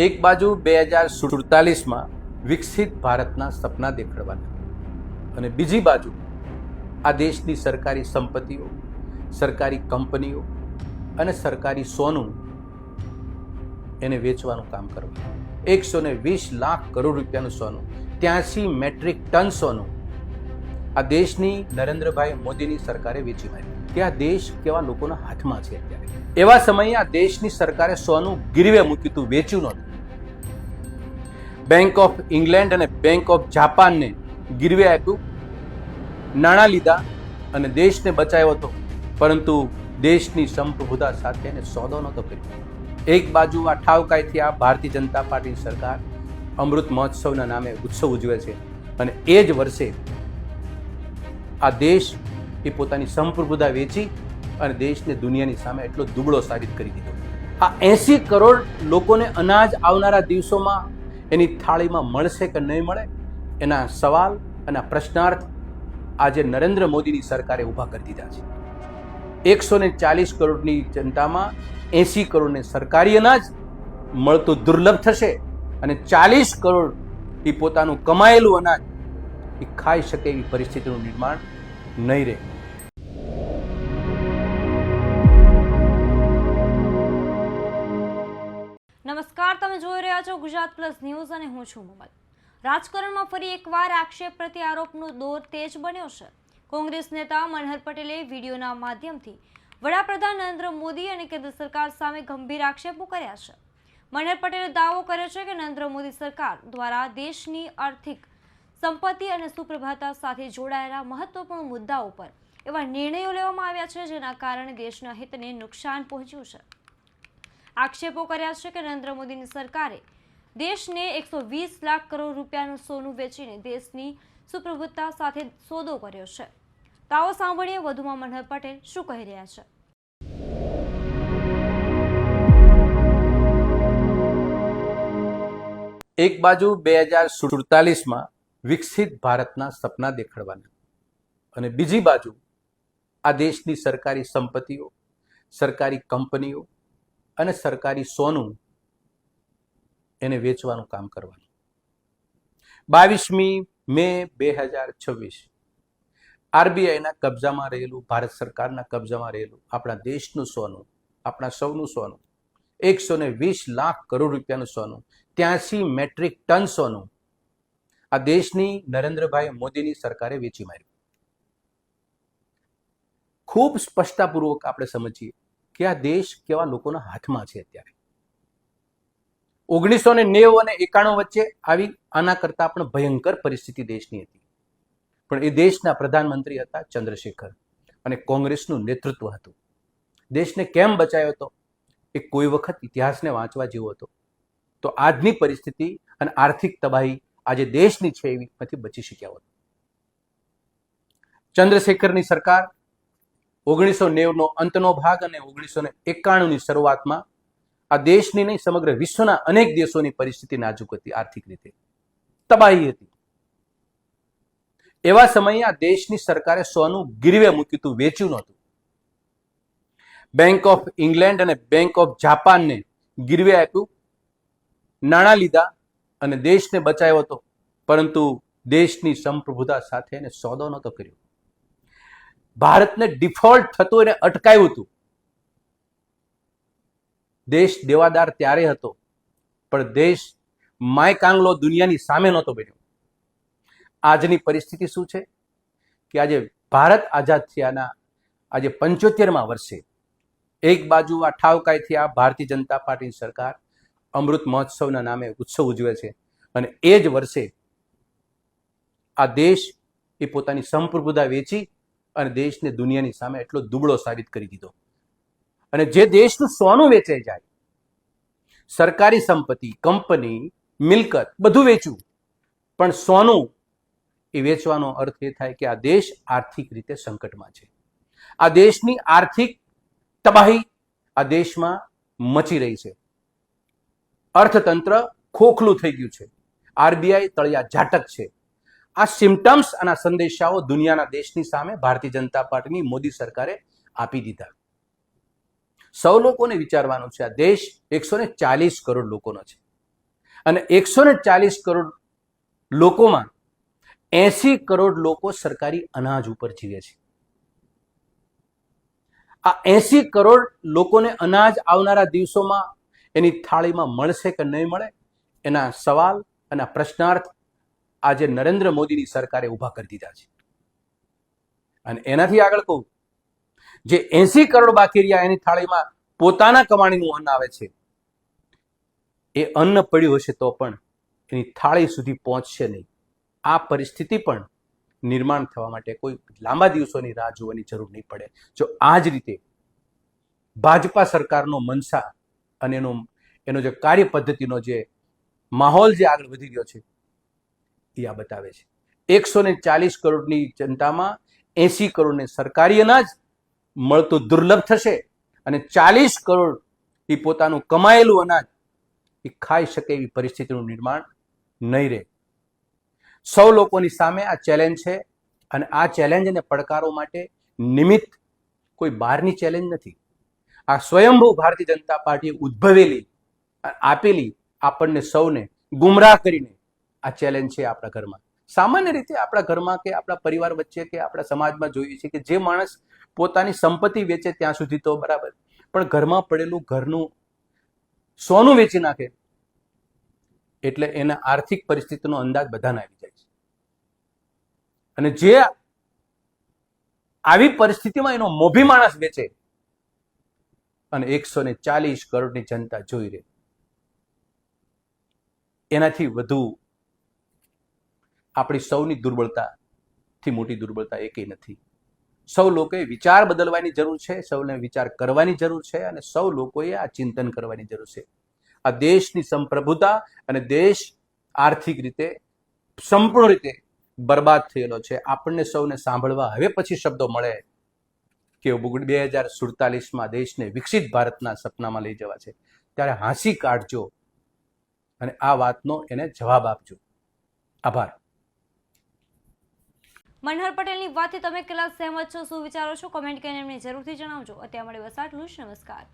એક બાજુ 2047માં વિકસિત ભારતના સપના દેખાડવાના અને બીજી બાજુ આ દેશની સરકારી સંપત્તિઓ, સરકારી કંપનીઓ અને સરકારી સોનું એને વેચવાનું કામ કરવાનું. 120 લાખ કરોડ રૂપિયાનું સોનું, 83 મેટ્રિક ટન સોનું આ દેશની નરેન્દ્રભાઈ મોદીની સરકારે વેચી માર્યું. કે આ દેશ કેવા લોકોના હાથમાં છે અત્યારે. એવા સમયે આ દેશની સરકારે સોનું ગીરવે મૂક્યું હતું, વેચ્યું નહોતું. બેંક ઓફ ઇંગ્લેન્ડ અને બેંક ઓફ જાપાનને ગીરવે આપ્યું, નાણાં લીધા અને દેશને બચાવ્યો હતો, પરંતુ દેશની સંપ્રભુતા સાથે એને સોદો નહોતો કર્યો. એક બાજુ આ ઠાવકાઈથી આ ભારતીય જનતા પાર્ટીની સરકાર અમૃત મહોત્સવના નામે ઉત્સવ ઉજવે છે અને એ જ વર્ષે આ દેશ એ પોતાની સંપ્રભુતા વેચી અને દેશને દુનિયાની સામે એટલો દુબળો સાબિત કરી દીધો. આ 80 કરોડ લોકોને અનાજ આવનારા દિવસોમાં એની થાળીમાં મળશે કે નહીં મળે, એના સવાલ અને પ્રશ્નાર્થ આજે નરેન્દ્ર મોદીની સરકારે ઊભા કરી દીધા છે. 140 કરોડની જનતામાં 80 કરોડને સરકારી અનાજ મળતું દુર્લભ થશે અને 40 કરોડ એ પોતાનું કમાયેલું અનાજ એ ખાઈ શકે એવી પરિસ્થિતિનું નિર્માણ નહીં રહે. નમસ્કાર, તમે જોઈ રહ્યા છો ગુજરાત પ્લસ ન્યૂઝ અને હું છું મમલ. રાજકારણમાં ફરી એકવાર આક્ષેપ પ્રત્યે આરોપનો દોર તેજ બન્યો છે. કોંગ્રેસ નેતા મનહર પટેલે વિડીયોના માધ્યમથી વડાપ્રધાન નરેન્દ્ર મોદી અને કેન્દ્ર સરકાર સામે ગંભીર આક્ષેપો કર્યા છે. મનહર પટેલે દાવો કર્યો છે કે નરેન્દ્ર મોદી સરકાર દ્વારા દેશની આર્થિક સંપત્તિ અને સુપ્રભાતા સાથે જોડાયેલા મહત્વપૂર્ણ મુદ્દાઓ પર એવા નિર્ણયો લેવામાં આવ્યા છે જેના કારણે દેશના હિતને નુકસાન પહોંચ્યું છે. આક્ષેપો કર્યા છે કે નરેન્દ્ર મોદીની સરકારે દેશને 120 લાખ કરોડ રૂપિયાનું સોનું વેચીને દેશની સુપ્રભુતા સાથે સોદો કર્યો છે. તો આવો સાંભળીએ વધુમાં મનહર પટેલ શું કહી રહ્યા છે. એક બાજુ 2047માં વિકસિત ભારતના સપના દેખાડવાના અને બીજી બાજુ આ દેશની સરકારી સંપત્તિઓ, સરકારી કંપનીઓ અને સરકારી સોનું એને વેચવાનું કામ કરવાનું. 22મી મે 2026 આરબીઆઈના કબજામાં રહેલું, ભારત સરકારના કબજામાં રહેલું આપણા દેશનું સોનું, આપણા સૌનું સોનું, 120 લાખ કરોડ રૂપિયાનું સોનું, 83 મેટ્રિક ટન સોનું આ દેશની નરેન્દ્રભાઈ મોદીની સરકારે વેચી માર્યું. ખૂબ સ્પષ્ટતાપૂર્વક આપણે સમજીએ કે આ દેશ કેવા લોકોના હાથમાં છે અત્યારે. 1990 અને 91 વચ્ચે આવી આના કરતા પણ ભયંકર પરિસ્થિતિ દેશની હતી, પણ એ દેશના પ્રધાનમંત્રી હતા ચંદ્રશેખર અને કોંગ્રેસનું નેતૃત્વ હતું. દેશને કેમ બચાવ્યો હતો એ કોઈ વખત ઇતિહાસને વાંચવા જેવો હતો. તો આજની પરિસ્થિતિ અને આર્થિક તબાહી આજે દેશની છે એમાંથી બચી શક્યા હોત. ચંદ્રશેખરની સરકાર 1990નો અંતનો ભાગ અને 1991ની શરૂઆતમાં આ દેશની નહીં સમગ્ર વિશ્વના અનેક દેશોની પરિસ્થિતિ નાજુક હતી, આર્થિક રીતે તબાહી હતી. એવા સમયે આ દેશની સરકારે સોનું ગીરવે મૂક્યું હતું, વેચ્યું નહોતું. બેંક ઓફ ઇંગ્લેન્ડ અને બેંક ઓફ જાપાનને ગીરવે આપ્યું, નાણાં લીધા અને દેશને બચાવ્યો હતો, પરંતુ દેશની સંપ્રભુતા સાથે એને સોદો નહોતો કર્યો. ભારતને ડિફોલ્ટ થતું એને અટકાવ્યું હતું. દેશ દેવાદાર ત્યારે હતો, પણ દેશ માયકાંગલો દુનિયાની સામે નહોતો બન્યો. આજની પરિસ્થિતિ શું છે કે આજે ભારત આઝાદ થયાના આજે 75મા વર્ષે એક બાજુ આ ઠાવકાઈથી આ ભારતીય જનતા પાર્ટીની સરકાર અમૃત મહોત્સવના નામે ઉત્સવ ઉજવે છે અને એ જ વર્ષે આ દેશ એ પોતાની સંપ્રભુતા વેચી અને દેશને દુનિયાની સામે એટલો દુબળો સાબિત કરી દીધો. અને જે દેશનું સોનું વેચાઈ જાય, સરકારી સંપત્તિ, કંપની, મિલકત બધું વેચ્યું, પણ સોનું એ વેચવાનો અર્થ એ થાય કે આ દેશ આર્થિક રીતે સંકટમાં છે. આ દેશની આર્થિક તબાહી આ દેશમાં મચી રહી છે. અર્થતંત્ર ખોખલું થઈ ગયું છે. આરબીઆઈ તળિયા ઝાટક છે. આ સિમ્ટમ્સ અને સંદેશાઓ દુનિયાના દેશની સામે ભારતીય જનતા પાર્ટીની મોદી સરકારે આપી દીધા. સૌ લોકોને વિચારવાનું છે, આ દેશ 140 કરોડ લોકોનો છે. અને 140 કરોડ લોકોમાં 80 કરોડ લોકો સરકારી અનાજ ઉપર જીવે છે. આ 80 કરોડ લોકોને અનાજ આવનારા દિવસોમાં એની થાળીમાં મળશે કે નહીં મળે, એના સવાલ અને પ્રશ્નાર્થ આજે નરેન્દ્ર મોદીની સરકારે ઊભા કરી દીધા છે. અને એનાથી આગળ કહું, જે 80 કરોડ બાકી રહ્યા એની થાળીમાં પોતાના કમાણીનું અન્ન આવે છે, એ અન્ન પડ્યું હશે તો પણ એની થાળી સુધી પહોંચશે નહીં. આ પરિસ્થિતિ પણ નિર્માણ થવા માટે કોઈ લાંબા દિવસોની રાહ જોવાની જરૂર નહીં પડે. જો આ જ રીતે ભાજપા સરકારનો મનસા અને એનો જે કાર્ય પદ્ધતિનો જે માહોલ જે આગળ વધી રહ્યો છે એ આ બતાવે છે. 140 કરોડની જનતામાં 80 કરોડને સરકારી અનાજ મળતું દુર્લભ થશે અને 40 કરોડ એ પોતાનું કમાયેલું અનાજ એ ખાઈ શકે એવી પરિસ્થિતિનું નિર્માણ નહીં રહે. સૌ લોકોની સામે આ ચેલેન્જ છે અને આ ચેલેન્જ અને પડકારો માટે નિમિત્ત કોઈ બહારની ચેલેન્જ નથી. આ સ્વયંભૂ ભારતીય જનતા પાર્ટીએ ઉદ્ભવેલી આપેલી આપણને સૌને ગુમરાહ કરીને આ ચેલેન્જ છે. આપણા ઘરમાં સામાન્ય રીતે આપણા ઘરમાં કે આપણા પરિવાર વચ્ચે કે આપણા સમાજમાં જોઈએ છે કે જે માણસ પોતાની સંપત્તિ વેચે ત્યાં સુધી તો બરાબર, પણ ઘરમાં પડેલું ઘરનું સોનું વેચી નાખે એટલે એના આર્થિક પરિસ્થિતિનો અંદાજ બધાને આવી જાય છે. અને જે આવી પરિસ્થિતિમાં એનો મોભી માણસ વેચે અને 140 કરોડની જનતા જોઈ રહે, એનાથી વધુ આપણી સૌની દુર્બળતાથી મોટી દુર્બળતા એકેય નથી. સૌ લોકોએ વિચાર બદલવાની જરૂર છે, સૌને વિચાર કરવાની જરૂર છે અને સૌ લોકોએ આ ચિંતન કરવાની જરૂર છે. આ દેશની સંપ્રભુતા અને દેશ આર્થિક રીતે સંપૂર્ણ રીતે બરબાદ થયેલો છે. આપણને સૌને સાંભળવા હવે પછી શબ્દો મળે કે 2047માં દેશને વિકસિત ભારતના સપનામાં લઈ જવા છે, ત્યારે હાંસી કાઢજો અને આ વાતનો એને જવાબ આપજો. આભાર. મનહર પટેલની વાતથી તમે કેટલા સહેમત છો, શું વિચારો છો, કોમેન્ટ કરીને એમને જરૂરથી જણાવજો. અત્યારે મળે બસ આટલું જ. નમસ્કાર.